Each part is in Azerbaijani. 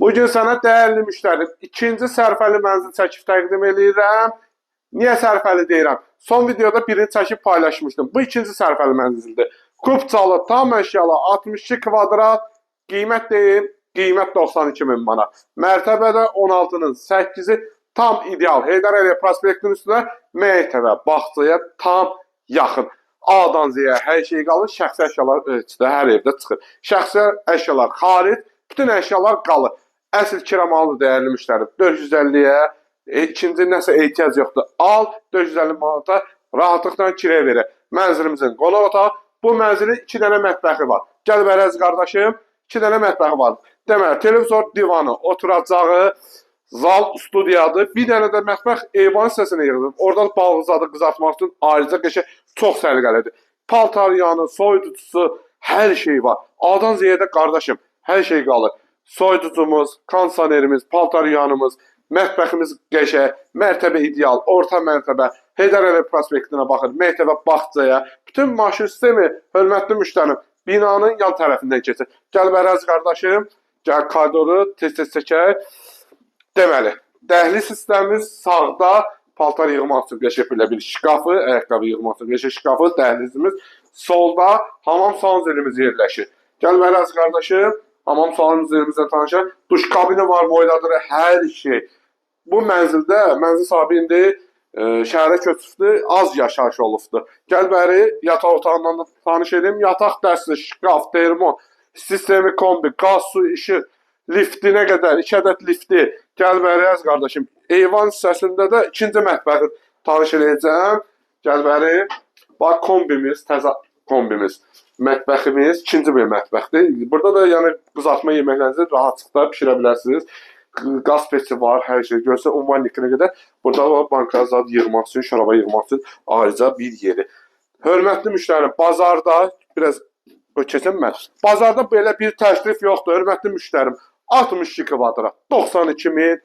Bugün sənə dəyərli müştərim, ikinci sərfəli mənzil çəkib təqdim edirəm. Niyə sərfəli deyirəm? Son videoda birini çəkib paylaşmışdım. Bu ikinci sərfəli mənzildir. Kupçalı, tam əşyalı, 62 kvadrat, qiymət deyim, qiymət 92 min manat. Mərtəbədə 16-nın 8-i tam ideal. Heydər Əliyev prospektinin üstünə mərtəbə, bağçaya tam yaxın. A-dan Z-yə hər şey qalır, şəxsi əşyalar ölçüdə hər evdə çıxır. Şəxsi əşyalar xaric, bütün əşyalar qalır. Əsl kiramalıdır dəyərli müştərim. 450-yə ikinci nəsə ehtiyac yoxdur. Al, 450 manata rahatlıqla kiraya verir. Mənzilimizin qonaq otağı. Bu mənzilin 2 dənə mətbəxi var. Gəl bərəz qardaşım, 2 dənə mətbəxi var. Deməli, televizor divanı, oturacağı, zal, studiyadır. Bir dənə də mətbəx eyvan hissəsinə yığılır. Oradan balığızadı qızartmaq üçün ayrıca qəşəng çox səliqəlidir. Paltaryanı, soyuducusu, hər şey var. A'dan Z-yə qardaşım, hər şey qalır. Soyuducumuz, kondisionerimiz, paltaryanımız, mətbəximiz qəşəng, mərtəbə ideal, orta mərtəbə, Heydər Əliyev prospektinə baxır, mərtəbə bağçaya. Bütün maşın sistemi, hörmətli müştərim, binanın yan tərəfindən keçir. Gəl bərəz qardaşım, gəl koridoru tez-tez çəkək. Deməli, dəhliz sistemimiz sağda paltar yığmaq üçün qəşəng belə bir şkafı, ayaqqabı yığmaq üçün qəşəng şkafı, dəhlizimiz. Solda hamam sanuzelimiz yerləşir. Gəl bərəz qardaşım, hamam sanuzelimizlə tanışır. Duş kabini var, boyladır, hər şey. Bu mənzildə, mənzil sahibi indi şəhərə köçübdür, az yaşayış olubdur. Gəl bəri yataq otağından da tanış edeyim. Yataq dəsti, şkaf, termo, sistemi kombi, qaz, su, işıq, liftinə qədər, 2 ədəd lifti. Gəl bəri əziz qardaşım. Eyvan hissəsində də ikinci mətbəxi tanış edəcəm. Gəl bəri, bax kombimiz, təzə kombimiz. Mətbəximiz ikinci bir mətbəxdir. Burada da yəni qızartma yeməklərinizi rahatlıqla pişirə bilərsiniz. Qaz peçi var, hər şey görsə, ummanlikinə qədər. Burada banka zad yığmaq üçün, şaraba yığmaq üçün ayrıca bir yeri. Hörmətli müştərim, bazarda, biraz keçəm mən. Bazarda belə bir təklif yoxdur, hörmətli müştərim. 62 kvadrat, 92 min,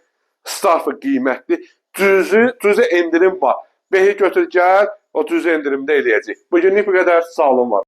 starfı qiymətli, cüzü endirim var. Behi götür gəl, o cüzü endirimdə eləyəcək. Bugünlük bu qədər, sağ olun var.